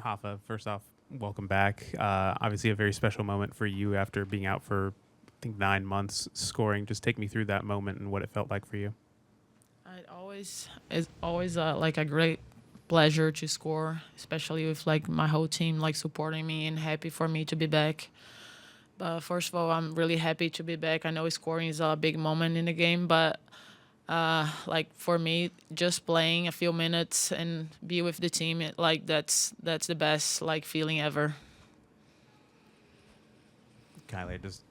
Rafa, first off, welcome back. Obviously, a very special moment for you after being out for, I think, 9 months scoring. Just take me through that moment and what it felt like for you. It's always like a great pleasure to score, especially with like my whole team like supporting me and happy for me to be back. But first of all, I'm really happy to be back. I know scoring is a big moment in the game, but like for me, just playing a few minutes and be with the team, that's the best like feeling ever. Kylie, just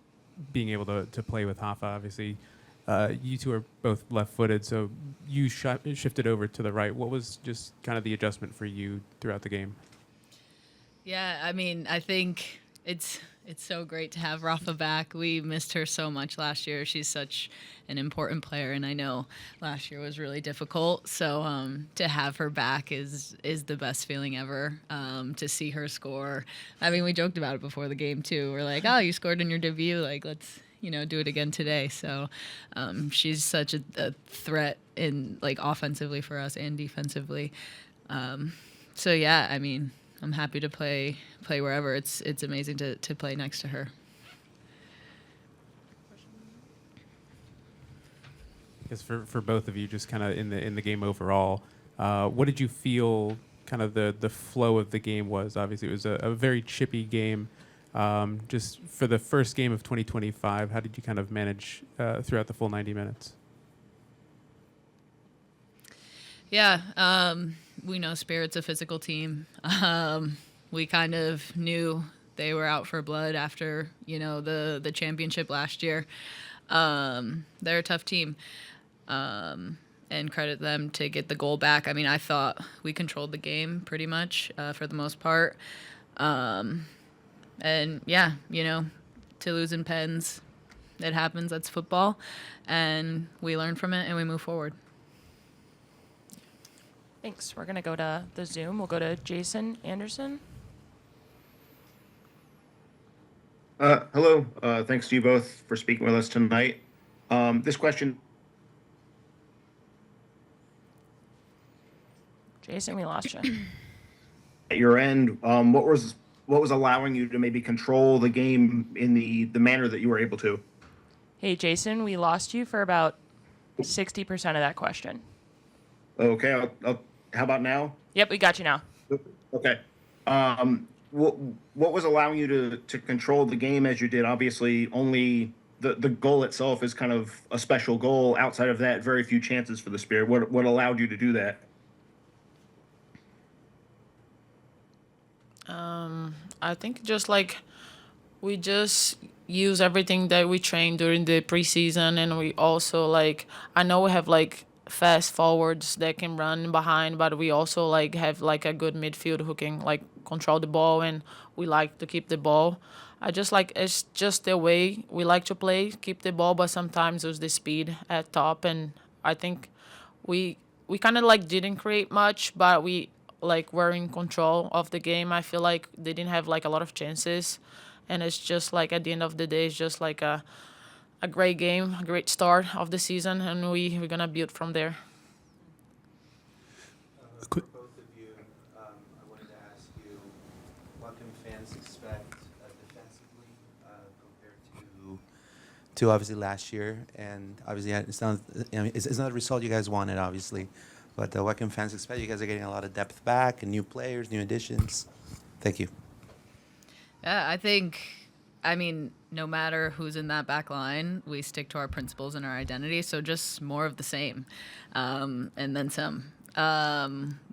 being able to play with Rafa, obviously, you two are both left-footed, so you shifted over to the right. What was just kind of the adjustment for you throughout the game? Yeah, I mean, I think it's so great to have Rafa back. We missed her so much last year. She's such an important player, and I know last year was really difficult. So to have her back is the best feeling ever. To see her score. I mean, we joked about it before the game too. We're like, "Oh, you scored in your debut. Like, let's do it again today." So she's such a threat in like offensively for us and defensively. So yeah, I mean, I'm happy to play wherever. It's amazing to play next to her. I guess for both of you, just kind of in the game overall, what did you feel kind of the flow of the game was? Obviously, it was a very chippy game. Just for the first game of 2025, how did you kind of manage throughout the full 90 minutes? Yeah, we know Spirit's a physical team. We kind of knew they were out for blood after the championship last year. They're a tough team, and credit them to get the goal back. I mean, I thought we controlled the game pretty much for the most part. And yeah, to lose in pens, it happens. That's football, and we learn from it and we move forward. Thanks. We're going to go to the Zoom. We'll go to Jason Anderson. Hello. Thanks to you both for speaking with us tonight. This question. Jason, we lost you. At your end, what was allowing you to maybe control the game in the manner that you were able to? Hey, Jason, we lost you for about 60% of that question. Okay. How about now? Yep, we got you now. Okay. What was allowing you to control the game as you did? Obviously, only the goal itself is kind of a special goal. Outside of that, very few chances for the Spirit. What allowed you to do that? I think just like we just use everything that we trained during the preseason, and we also like I know we have like fast forwards that can run behind, but we also like have like a good midfield who can like control the ball, and we like to keep the ball. I just like it's just the way we like to play, keep the ball, but sometimes use the speed at top, and I think we kind of like didn't create much, but we like were in control of the game. I feel like they didn't have like a lot of chances, and it's just like at the end of the day, it's just like a great game, a great start of the season, and we're gonna build from there. For both of you, I wanted to ask you, what can fans expect defensively compared to obviously last year? And obviously, it's not the result you guys wanted, obviously. But what can fans expect? You guys are getting a lot of depth back and new players, new additions. Thank you. Yeah, I mean, no matter who's in that back line, we stick to our principles and our identity. So just more of the same, and then some.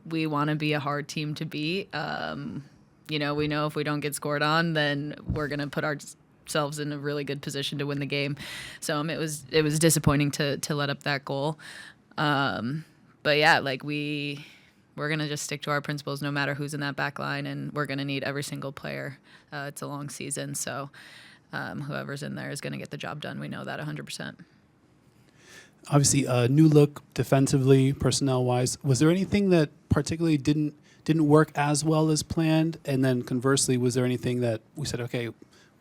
We want to be a hard team to beat. We know if we don't get scored on, then we're going to put ourselves in a really good position to win the game. So it was disappointing to let up that goal. But yeah, like we're going to just stick to our principles no matter who's in that back line, and we're going to need every single player. It's a long season, so whoever's in there is going to get the job done. We know that 100%. Obviously, a new look defensively, personnel-wise. Was there anything that particularly didn't work as well as planned? And then conversely, was there anything that we said, okay,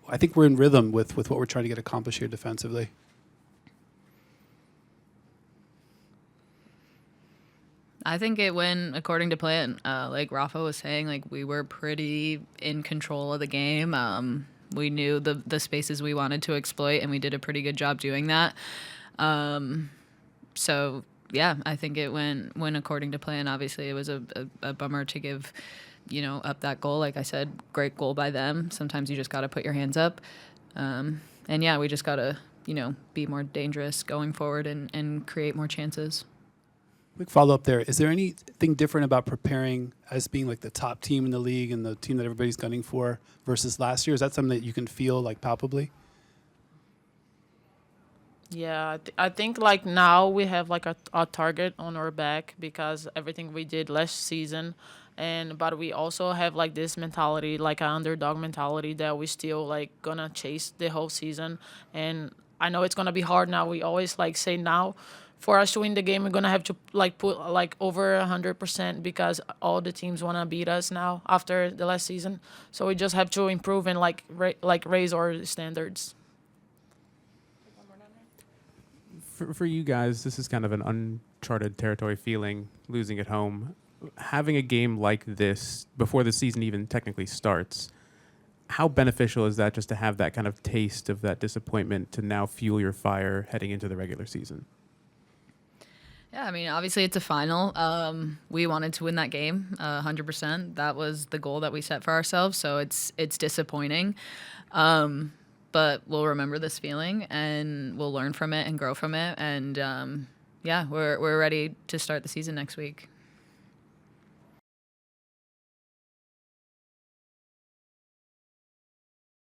I think we're in rhythm with what we're trying to get accomplished here defensively? I think it went according to plan. Like Rafa was saying, like we were pretty in control of the game. We knew the spaces we wanted to exploit, and we did a pretty good job doing that. So yeah, I think it went according to plan. Obviously, it was a bummer to give, up that goal. Like I said, great goal by them. Sometimes you just got to put your hands up. And yeah, we just got to, be more dangerous going forward and create more chances. Quick follow up there. Is there anything different about preparing as being like the top team in the league and the team that everybody's gunning for versus last year? Is that something that you can feel like palpably? Yeah, I think like now we have like a target on our back because everything we did last season, but we also have like this mentality, like an underdog mentality that we still like gonna chase the whole season. And I know it's gonna be hard now. We always like say now, for us to win the game, we're gonna have to like put like over 100% because all the teams wanna beat us now after the last season. So we just have to improve and like raise our standards. For you guys, this is kind of an uncharted territory feeling, losing at home. Having a game like this before the season even technically starts, how beneficial is that just to have that kind of taste of that disappointment to now fuel your fire heading into the regular season? Yeah, I mean, obviously it's a final. We wanted to win that game 100%. That was the goal that we set for ourselves, so it's disappointing. But we'll remember this feeling and we'll learn from it and grow from it. And yeah, we're ready to start the season next week.